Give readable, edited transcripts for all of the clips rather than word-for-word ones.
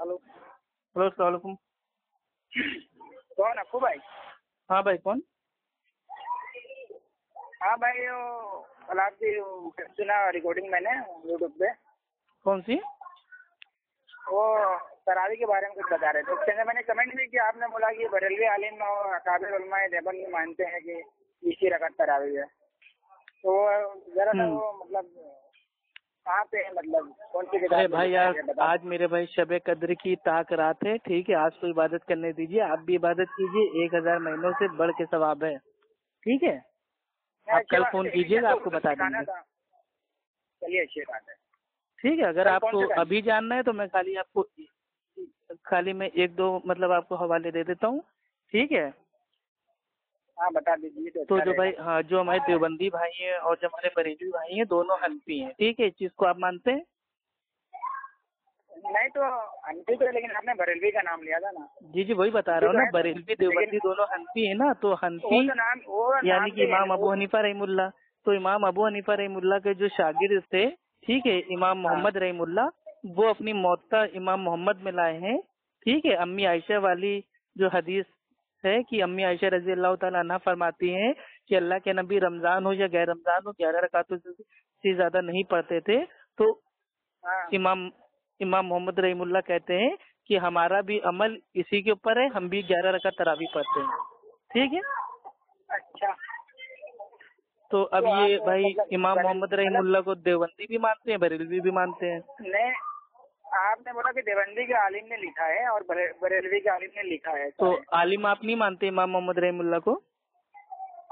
Hello. Hello, अस्सलाम वालेकुम। कौन अप्पू भाई? हाँ भाई, कौन? हाँ भाई, वो कल आपकी सुना रिकॉर्डिंग मैंने यूट्यूब पे। कौन सी? वो तरावी के बारे में कुछ बता रहे थे, उसके अंदर मैंने कमेंट भी किया। आपने बोला कि बरेलवी आलिम और अकाबिर उलमाए देवबंद मानते हैं कि 20 रकात तरावी है। तो जरा सा वो मतलब कहाँ पे है, मतलब कौन सी किताब? अरे भाई यार, आज मेरे भाई शबे कद्र की ताक रात है, ठीक है। आज तो इबादत करने दीजिए, आप भी इबादत कीजिए। 1000 महीनों से बढ़ के सवाब है, ठीक है। आप कल फोन कीजिएगा, आपको बता देंगे। चलिए, अच्छी बात है, ठीक है। अगर आपको अभी जानना है तो मैं खाली मैं 1-2 मतलब आपको हवाले दे देता हूँ, ठीक है। हाँ, बता दीजिए। तो जो भाई, हाँ, जो हमारे देवबंदी भाई हैं और जो हमारे बरेलवी भाई हैं, दोनों हनफी हैं, ठीक है। इस चीज को आप मानते हैं? नहीं तो हनफी तो, लेकिन आपने बरेलवी का नाम लिया था ना। जी जी, वही बता रहा हूँ ना, बरेलवी देवबंदी दोनों हनफी है ना। तो हनफी यानी कि इमाम अबू हनीफा रहीमुल्लाह। तो इमाम अबू हनीफा रहीमुल्लाह के जो शागिर्द थे, ठीक है, इमाम मोहम्मद रहीमुल्लाह, वो अपनी मौता इमाम मोहम्मद में लाए हैं, ठीक है। अम्मी आयशा वाली जो हदीस है कि अम्मी आयशा रजी अल्लाह तआला अन्हा फरमाती हैं कि अल्लाह के नबी रमजान हो या गैर रमजान हो 11 रकातों से ज्यादा नहीं पढ़ते थे। तो इमाम मोहम्मद रहीमुल्लाह कहते हैं कि हमारा भी अमल इसी के ऊपर है, हम भी 11 रकात तरावी पढ़ते हैं, ठीक है। अच्छा, तो अब ये भाई इमाम मोहम्मद रहीमुल्लाह को देवबंदी भी मानते हैं, बरेलवी भी मानते हैं। नहीं, आपने बोला कि देवबंदी के आलिम ने लिखा है और बरेलवी के आलिम ने लिखा है। तो आलिम आप नहीं मानते इमाम मोहम्मद रहीमुल्लाह को?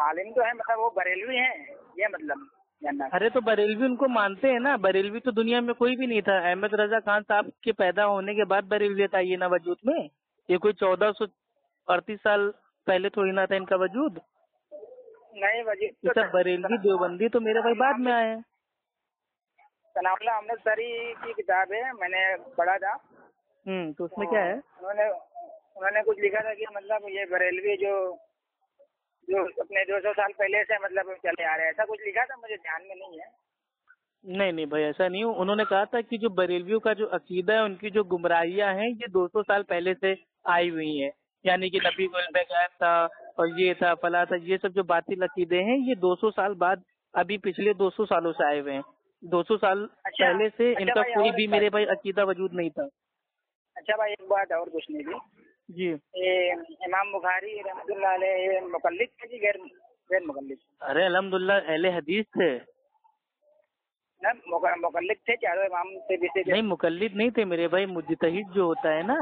आलिम तो है, मतलब वो बरेलवी है, ये मतलब जानना। अरे तो बरेलवी उनको मानते हैं ना। बरेलवी तो दुनिया में कोई भी नहीं था। अहमद रजा खान साहब के पैदा होने के बाद बरेलवियत आई है ना वजूद में। ये कोई 1438 साल पहले थोड़ी ना था इनका वजूद। नहीं, वजूद तो सब बरेलवी देवबंदी तो मेरे भाई बाद में आए हैं। सनाउल्लाह अमृतसरी की किताब है, मैंने पढ़ा था। तो उसमें क्या है? उन्होंने कुछ लिखा था कि मतलब ये बरेलवी जो अपने 200 साल पहले से मतलब चले आ रहे हैं, ऐसा कुछ लिखा था, मुझे ध्यान में नहीं है। नहीं भाई, ऐसा नहीं। उन्होंने कहा था कि जो बरेलवियों का जो अकीदा है, उनकी जो गुमराहियां हैं, ये 200 साल पहले से आई हुई हैं। यानी कि नबी गुल बैगैर था और ये था फला था, ये सब जो बातिल अकीदे हैं, ये 200 साल बाद अभी पिछले 200 सालों से आए हुए हैं। 200 साल पहले से इनका कोई भी मेरे भाई अकीदा वजूद नहीं था। अच्छा भाई, एक बात और पूछनी थी जी। इमाम बुखारी रहमतुल्लाह अलैह मुकल्लिद थे कि गैर मुकल्लिद? अरे अल्हम्दुलिल्लाह अहले हदीस थे ना। मुकल्लिद थे, चारों इमाम थे नहीं, मुकल्लिद नहीं थे मेरे भाई। मुज्तहिद जो होता है ना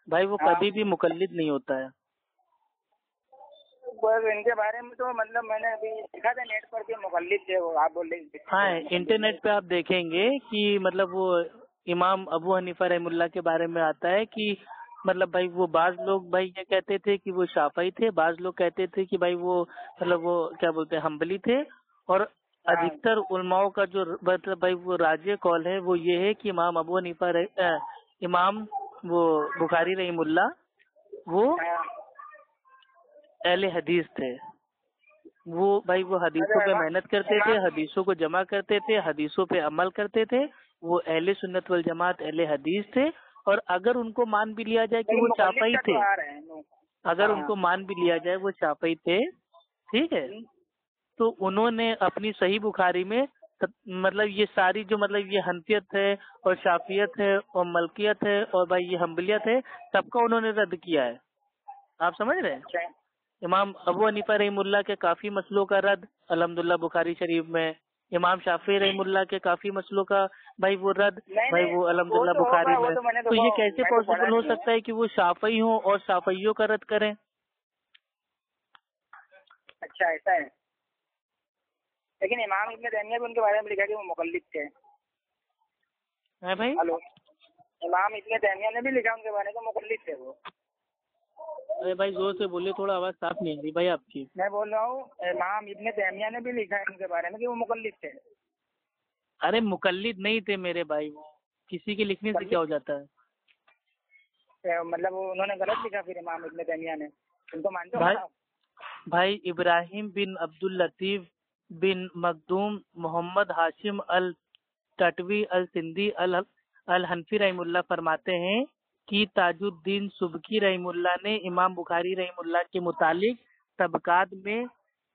भाई, वो कभी भी मुकल्लिद नहीं होता है। बस इनके बारे में तो मतलब मैंने अभी देखा था नेट पर कि मुकल्लिद थे वो, आप बोल रहे। हाँ, इंटरनेट पे आप देखेंगे कि मतलब वो इमाम अबू हनीफा रहमुल्लाह के बारे में आता है कि मतलब भाई वो बाज लोग भाई ये कहते थे कि वो शाफई थे, बाज लोग कहते थे कि भाई वो मतलब वो क्या बोलते हैं हम्बली थे। और अधिकतर उलमाओं का जो मतलब भाई वो राजे कौल है वो ये है कि इमाम अबू हनीफा इमाम वो बुखारी रहमुल्लाह वो अहले हदीस थे। वो भाई वो हदीसों पे मेहनत करते थे, हदीसों को जमा करते थे, हदीसों पे अमल करते थे। वो अहले सुन्नत वल जमात अहले हदीस थे। और अगर उनको मान भी लिया जाए कि वो शाफई थे, अगर उनको मान भी लिया जाए वो शाफई थे, ठीक है, तो उन्होंने अपनी सही बुखारी में मतलब ये सारी जो मतलब ये हनफियत है और शाफियत है और मलकियत है और भाई ये हम्बलियत है, सबका उन्होंने रद्द किया है। आप समझ रहे हैं? इमाम अबू हनीफा रहीमुल्लाह के काफी मसलों का रद्द अल्हम्दुलिल्लाह बुखारी शरीफ में। इमाम शाफी रहीमुल्लाह के काफी मसलों का भाई वो रद्द भाई वो अल्हम्दुलिल्लाह बुखारी में। तो ये कैसे पॉसिबल हो सकता है कि वो शाफई हो और शाफइयों का रद्द करें? अच्छा, ऐसा है। लेकिन इमाम इब्न तैमिया भी उनके बारे में लिखा कि वो मुकल्लिद थे। है भाई? हेलो, इमाम इब्न तैमिया ने भी लिखा उनके बारे में मुकल्लिद थे वो। अरे भाई जोर से बोलिए, थोड़ा आवाज साफ नहीं आ रही भाई आपकी। मैं बोल रहा हूँ इमाम इब्न तैमिया ने भी लिखा है उनके बारे में कि वो मुकल्लिद थे। अरे मुकल्लिद नहीं थे मेरे भाई, वो किसी के लिखने से क्या हो जाता है? मतलब उन्होंने गलत लिखा फिर इमाम इब्न तैमिया ने, उनको मानते हो? भाई इब्राहिम बिन अब्दुल लतीफ बिन मखदूम मोहम्मद हाशिम अल टटवी अल सिंधी अल अल-हनफी रहमुल्लाह फरमाते हैं कि ताजुद्दीन सुबकी रहमुल्लाह ने इमाम बुखारी रहमुल्लाह के मुतालिक तबकात में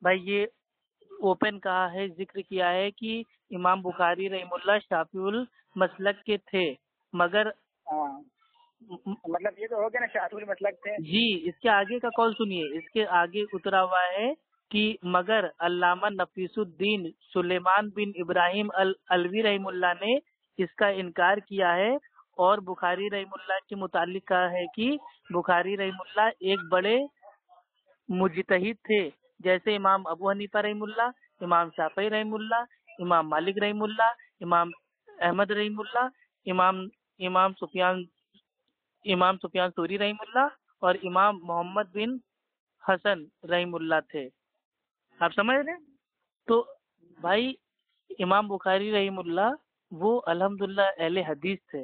भाई ये ओपन कहा है, जिक्र किया है कि इमाम बुखारी रहमुल्लाह शाफिउल मसलक के थे, मगर हाँ, मतलब ये तो हो गया ना, शाफिउल मसलक थे। जी इसके आगे का कौल सुनिए, इसके आगे उतरा हुआ है कि मगर अल्लामा नफीसुद्दीन सुलेमान बिन इब्राहिम अल अलवी रहमुल्लाह ने इसका इनकार किया है, और बुखारी रहमुल्लाह के मुतालिक कहा है कि बुखारी रहमुल्लाह एक बड़े मुजतहिद थे, जैसे इमाम अबू हनीफा रहमुल्लाह, इमाम शाफई रहमुल्लाह, इमाम मालिक रहमुल्लाह, इमाम अहमद रहमुल्लाह, इमाम इमाम सुफियान सूरी रहमुल्लाह और इमाम मोहम्मद बिन हसन रहमुल्लाह थे। आप समझ रहे हैं? तो भाई इमाम बुखारी रहमुल्लाह वो अल्हम्दुलिल्लाह अहले हदीस थे।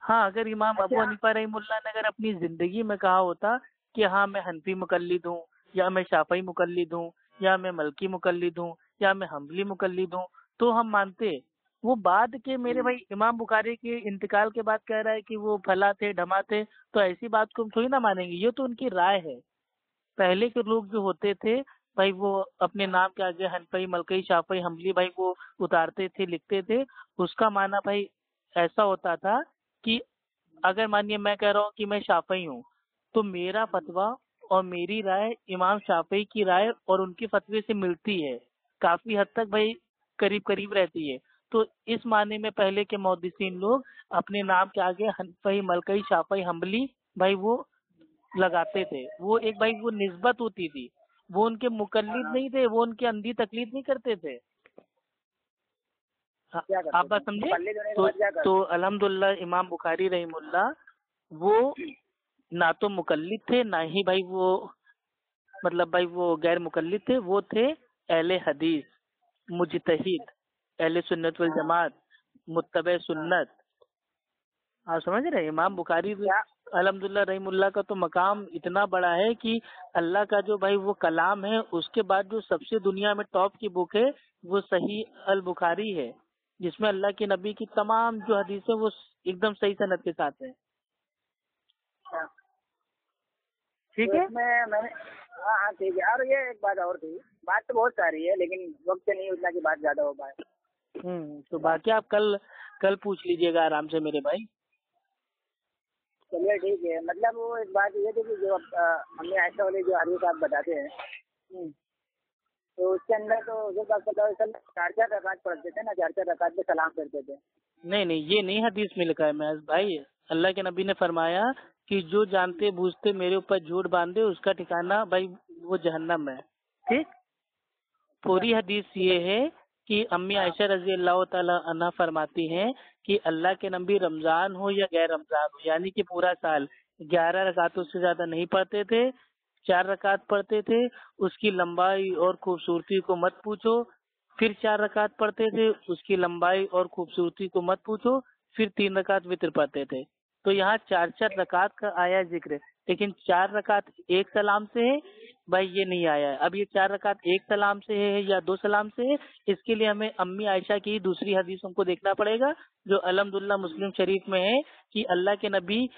हाँ, अगर इमाम अबू हनीफा रहमुल्लाह ने अगर अपनी जिंदगी में कहा होता कि हाँ मैं हनफी मुकल्लिद हूँ, या मैं शाफई मुकल्लिद हूँ, या मैं मलकी मुकल्लिद हूँ, या मैं हम्बली मुकल्लिद हूँ, तो हम मानते। वो बाद के मेरे भाई इमाम बुखारी के इंतकाल के बाद कह रहा है कि वो फला थे ढमा थे, तो ऐसी बात को हम थोड़ी ना मानेंगे, ये तो उनकी राय है। पहले के लोग जो होते थे भाई वो अपने नाम के आगे हनफई मलकई शाफई हम्बली भाई वो उतारते थे, लिखते थे। उसका माना भाई ऐसा होता था कि अगर मानिए मैं कह रहा हूँ कि मैं शाफई हूँ, तो मेरा फतवा और मेरी राय इमाम शाफई की राय और उनके फतवे से मिलती है, काफी हद तक भाई करीब करीब रहती है। तो इस माने में पहले के मुहद्दिसीन लोग अपने नाम के आगे हनफई मलकई शाफई हम्बली भाई वो लगाते थे। वो एक भाई वो निस्बत होती थी, वो उनके मुकल्लिद नहीं थे, वो उनके अंधी तकलीद नहीं करते थे। क्या आप करते बात थे? समझे? मुकल्लिद होने के तो बाद क्या करते? अल्हम्दुलिल्लाह इमाम बुखारी रहमुल्लाह वो ना तो मुकल्लिद थे, ना ही भाई वो मतलब भाई वो गैर मुकल्लिद थे, वो थे अहले हदीस, मुजतहिद, अहले सुन्नत वल जमात, मुत्तबे सुन्नत। आप समझ रहे हैं? इमाम बुखारी क्या? अल्हम्दुलिल्लाह रहमुल्लाह का तो मकाम इतना बड़ा है कि अल्लाह का जो भाई वो कलाम है, उसके बाद जो सबसे दुनिया में टॉप की बुक है वो सही अल बुखारी है, जिसमें अल्लाह के नबी की तमाम जो हदीसें वो एकदम सही सनद के साथ है। ठीक तो है। इसमें मैंने, हाँ हाँ ठीक है। और ये एक बात और थी, बात तो बहुत सारी है लेकिन वक्त नहीं उतना की बात ज्यादा हो पाए। तो बाकी आप कल पूछ लीजिएगा आराम से मेरे भाई। चलिए ठीक है। मतलब वो एक बात ये थी कि जो हमने ऐसा वाले जो हदीस आप बताते हैं, तो उसके अंदर तो जो बात पता है, चार चार रकात पढ़ते थे ना, चार चार रकात में सलाम करते थे। नहीं ये नहीं हदीस में लिखा है महज भाई। अल्लाह के नबी ने फरमाया कि जो जानते बूझते मेरे ऊपर झूठ बांधे उसका ठिकाना भाई वो जहन्नम है। ठीक। पूरी हदीस ये है कि अम्मी आयशा रजी अल्लाह ताला अन्हा फरमाती हैं कि अल्लाह के नबी रमजान हो या गैर रमजान हो, यानी कि पूरा साल 11 रकातों से ज्यादा नहीं पढ़ते थे, 4 रकात पढ़ते थे। उसकी लंबाई और खूबसूरती को मत पूछो। फिर 4 रकात पढ़ते थे, उसकी लंबाई और खूबसूरती को मत पूछो। फिर 3 रकात वित्र पढ़ते थे। तो यहाँ 4 रकात का आया जिक्र, लेकिन 4 रकात एक सलाम से है भाई ये नहीं आया है। अब ये 4 रकात एक सलाम से है या 2 सलाम से है, इसके लिए हमें अम्मी आयशा की दूसरी हदीसों को देखना पड़ेगा, जो अल्हम्दुलिल्लाह मुस्लिम शरीफ में है कि अल्लाह के नबी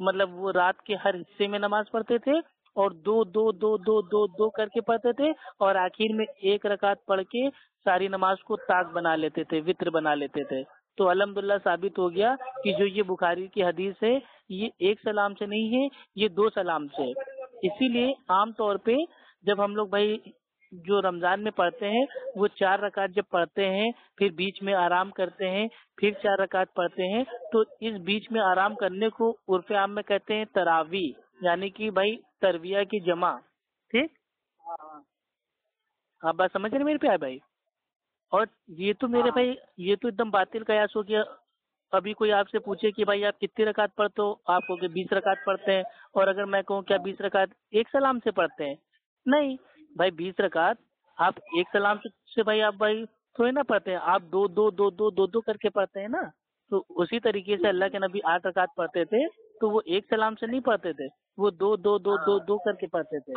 मतलब वो रात के हर हिस्से में नमाज पढ़ते थे और दो दो दो दो दो दो करके पढ़ते थे, और आखिर में 1 रकात पढ़ के सारी नमाज को ताक बना लेते थे, वित्र बना लेते थे। तो अल्हम्दुलिल्लाह साबित हो गया कि जो ये बुखारी की हदीस है ये 1 सलाम से नहीं है, ये 2 सलाम से है। इसीलिए आम तौर पे जब हम लोग भाई जो रमजान में पढ़ते हैं वो 4 रकात जब पढ़ते हैं, फिर बीच में आराम करते हैं, फिर 4 रकात पढ़ते हैं, तो इस बीच में आराम करने को उर्फ आम में कहते हैं तरावी, यानी कि भाई तरविया की जमा। ठीक। आप बात समझ रहे मेरे प्यारे भाई? और ये तो मेरे भाई ये तो एकदम बातिल कयास हो गया। अभी कोई आपसे पूछे कि भाई आप कितनी रकात पढ़ते हो, आप कहोगे 20 रकात पढ़ते हैं, और अगर मैं कहूँ क्या 20 रकात एक सलाम से पढ़ते हैं? नहीं भाई, 20 रकात आप एक सलाम से भाई आप भाई थोड़ी ना पढ़ते हैं, आप दो दो दो दो दो दो करके पढ़ते हैं ना। तो उसी तरीके से अल्लाह के नबी 8 रकात पढ़ते थे, तो वो एक सलाम से नहीं पढ़ते थे, वो दो दो दो दो दो करके पढ़ते थे।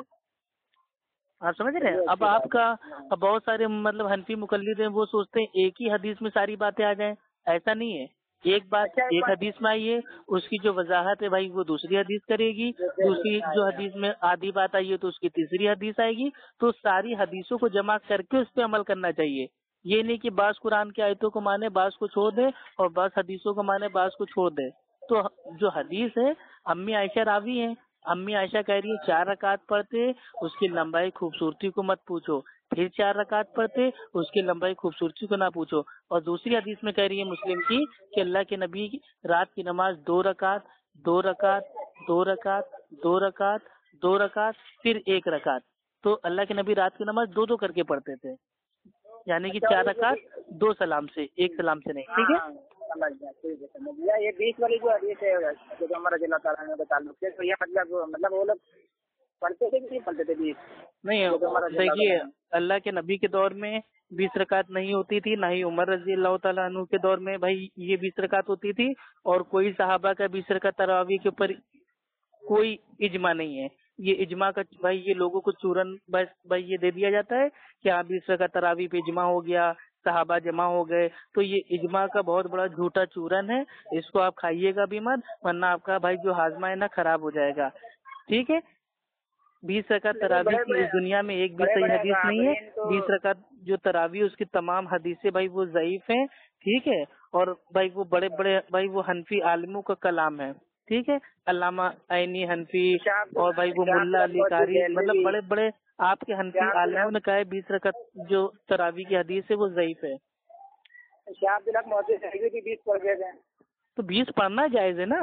आप समझ रहे हैं? अब बहुत सारे मतलब हनफी मुकल्लिद हैं, वो सोचते हैं एक ही हदीस में सारी बातें आ जाएं, ایسا نہیں ہے. ایک بات ایک حدیث میں آئی ہے, اس کی جو وضاحت ہے بھائی وہ دوسری حدیث کرے گی, دوسری جو حدیث میں آدھی بات آئی ہے تو اس کی تیسری حدیث آئے گی. تو ساری حدیثوں کو جمع کر کے اس پہ عمل کرنا چاہیے. یہ نہیں کہ بعض قرآن کی آیتوں کو مانے بعض کو چھوڑ دے اور بعض حدیثوں کو مانے بعض کو چھوڑ دے. تو جو حدیث ہے امی عائشہ راوی ہیں, امی عائشہ کہہ رہی ہے 4 رکعت پڑھتے, اس کی لمبائی خوبصورتی کو مت پوچھو, پھر 4 رکعت پڑھتے اس کی لمبائی خوبصورتی کو نہ پوچھو. اور دوسری حدیث میں کہہ رہی ہے مسلم کی کہ اللہ کے نبی رات کی نماز 2 رکعت 2 رکعت 2 رکعت 2 رکعت 2 رکعت پھر 1 رکعت. تو اللہ کے نبی رات کی نماز 2 کر کے پڑھتے تھے, یعنی کہ 4 رکعت 2 سلام سے, 1 سلام سے نہیں. ٹھیک ہے, سمجھ گیا, ٹھیک ہے, سمجھ گیا. یہ 20 والی جو حدیث ہے جو عمر رضی اللہ تعالیٰ عنہ کے تعلق سے, تو یہ مطلب وہ لوگ پڑھتے تھے کہ نہیں پڑھتے تھے 20؟ نہیں دیکھیے, اللہ کے نبی کے دور میں 20 رکعت نہیں ہوتی تھی, نہ ہی عمر رضی اللہ تعالیٰ عنہ کے دور میں بھائی یہ 20 رکعت ہوتی تھی. اور کوئی صحابہ کا 20 رکعت تراویح کے اوپر کوئی اجماع نہیں ہے. یہ اجماع کا بھائی یہ لوگوں کو چورن بس بھائی یہ دے دیا جاتا ہے کہ ہاں 20 رکعت تراویح پہ اجماع ہو گیا, صحابہ جمع ہو گئے. تو یہ اجماع کا بہت بڑا جھوٹا چورن ہے, اس کو آپ کھائیے گا بھی مت, ورنہ آپ کا بھائی جو ہاضمہ ہے نا خراب ہو جائے گا. ٹھیک ہے, 20 رکعت تراویح کی اس دنیا میں ایک بھی صحیح حدیث نہیں ہے. 20 رکعت جو تراویح اس کی تمام حدیثیں بھائی وہ ضعیف ہیں. ٹھیک ہے, اور بھائی وہ بڑے بڑے بھائی وہ حنفی عالموں کا کلام ہے. ٹھیک ہے, علامہ عینی حنفی اور بھائی وہ ملا علی قاری, مطلب بڑے بڑے آپ کے حنفی عالموں نے کہا ہے 20 رکعت جو تراویح کی حدیث ہے وہ ضعیف ہے. تو 20 پڑھنا جائز ہے نا.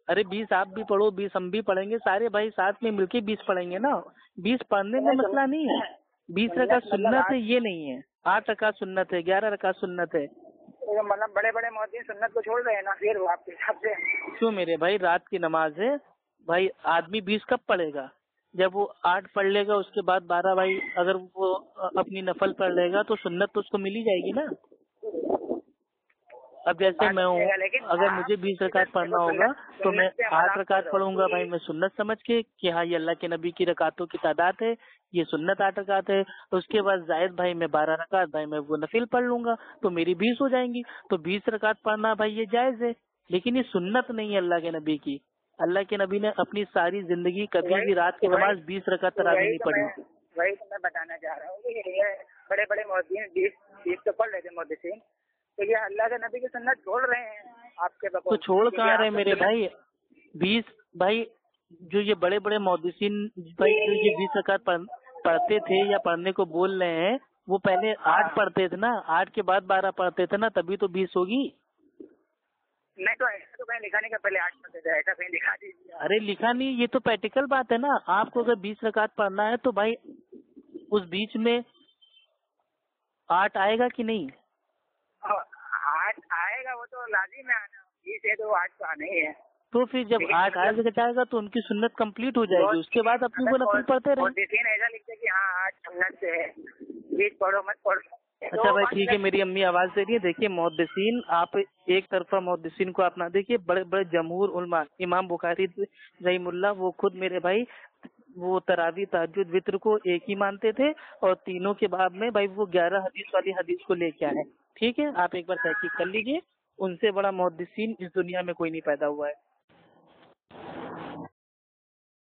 ارے 20 آپ بھی پڑھو, 20 ہم بھی پڑھیں گے, سارے بھائی ساتھ میں مل کے 20 پڑھیں گے نا. 20 پڑھنے میں مسئلہ نہیں ہے. 20 رکعت سنت ہے یہ نہیں ہے, 8 رکعت سنت ہے, 11 رکعت سنت ہے. مطلب بڑے بڑے محدثین سنت کو چھوڑ رہے ہیں نا پھر وہ آپ کے حساب سے. کیوں میرے بھائی, رات کی نماز ہے بھائی, آدمی 20 کب پڑھے گا؟ جب وہ 8 پڑھ لے گا اس کے بعد 12 بھائی اگر وہ اپنی نفل پڑھ لے گا تو سنت تو اس کو مل ہی جائے گی نا. اب جیسے میں ہوں, اگر مجھے 20 رکعت پڑھنا ہوگا تو میں 8 رکعت پڑھوں گا بھائی میں سنت سمجھ کے کہ ہاں یہ اللہ کے نبی کی رکعتوں کی تعداد ہے, یہ سنت 8 رکعت ہے. اس کے بعد زائد بھائی میں 12 رکعت بھائی میں وہ نفل پڑھ لوں گا تو میری 20 ہو جائیں گی. تو 20 رکعت پڑھنا بھائی یہ جائز ہے, لیکن یہ سنت نہیں ہے اللہ کے نبی کی. اللہ کے نبی نے اپنی ساری زندگی کبھی بھی رات کی نماز 20 رکعت تراویح نہیں پڑھی. وہی تو میں بتانا چاہ رہا ہوں کہ یہ بڑے بڑے محدثین 20 تو پڑھ لیتے محدثین, تو یہ اللہ کے نبی کی سنت چھوڑ رہے ہیں آپ کے بقول. تو چھوڑ کہاں رہے میرے بھائی, 20 بھائی جو یہ بڑے بڑے محدثین بھائی یہ 20 رکعت پڑھتے تھے یا پڑھنے کو بول رہے ہیں, وہ پہلے 8 پڑھتے تھے نا, 8 کے بعد 12 پڑھتے تھے نا, تبھی تو 20 ہوگی. نہیں تو ایسا تو کہیں لکھا نہیں کہ پہلے 8 پڑھتے تھے, ایسا کہیں لکھا دیجیے. ارے لکھا نہیں, یہ تو پریکٹیکل بات ہے نا. آپ کو اگر 20 رکعت پڑھنا ہے تو بھائی اس بیچ میں 8 آئے گا کہ نہیں؟ 8 آئے گا, وہ تو لازم ہے آنا. 20 ہے تو 8 تو آنا ہی ہے. تو پھر جب 8 آئے گا تو ان کی سنت کمپلیٹ ہو جائے گی, اس کے بعد اپنی وہ نفل پڑھتے رہے. محدثین ایسا لکھتے کہ ہاں 8 سنت سے ہے, 20 پڑھو مت پڑھو. اچھا بھائی ٹھیک ہے, میری امی آواز دے رہی ہے. دیکھیے محدثین, آپ ایک طرفہ محدثین کو اپنا دیکھیے, بڑے بڑے جمہور علماء, امام بخاری رحمہ اللہ وہ خود میرے بھائی وہ تراویح تہجد وطر کو ایک ہی مانتے تھے, اور تینوں کے بعد میں بھائی وہ 11 حدیث والی حدیث کو لے کے آئے. ٹھیک ہے, آپ ایک بار تحقیق کر لیجیے, ان سے بڑا محدثین اس دنیا میں کوئی نہیں پیدا ہوا ہے.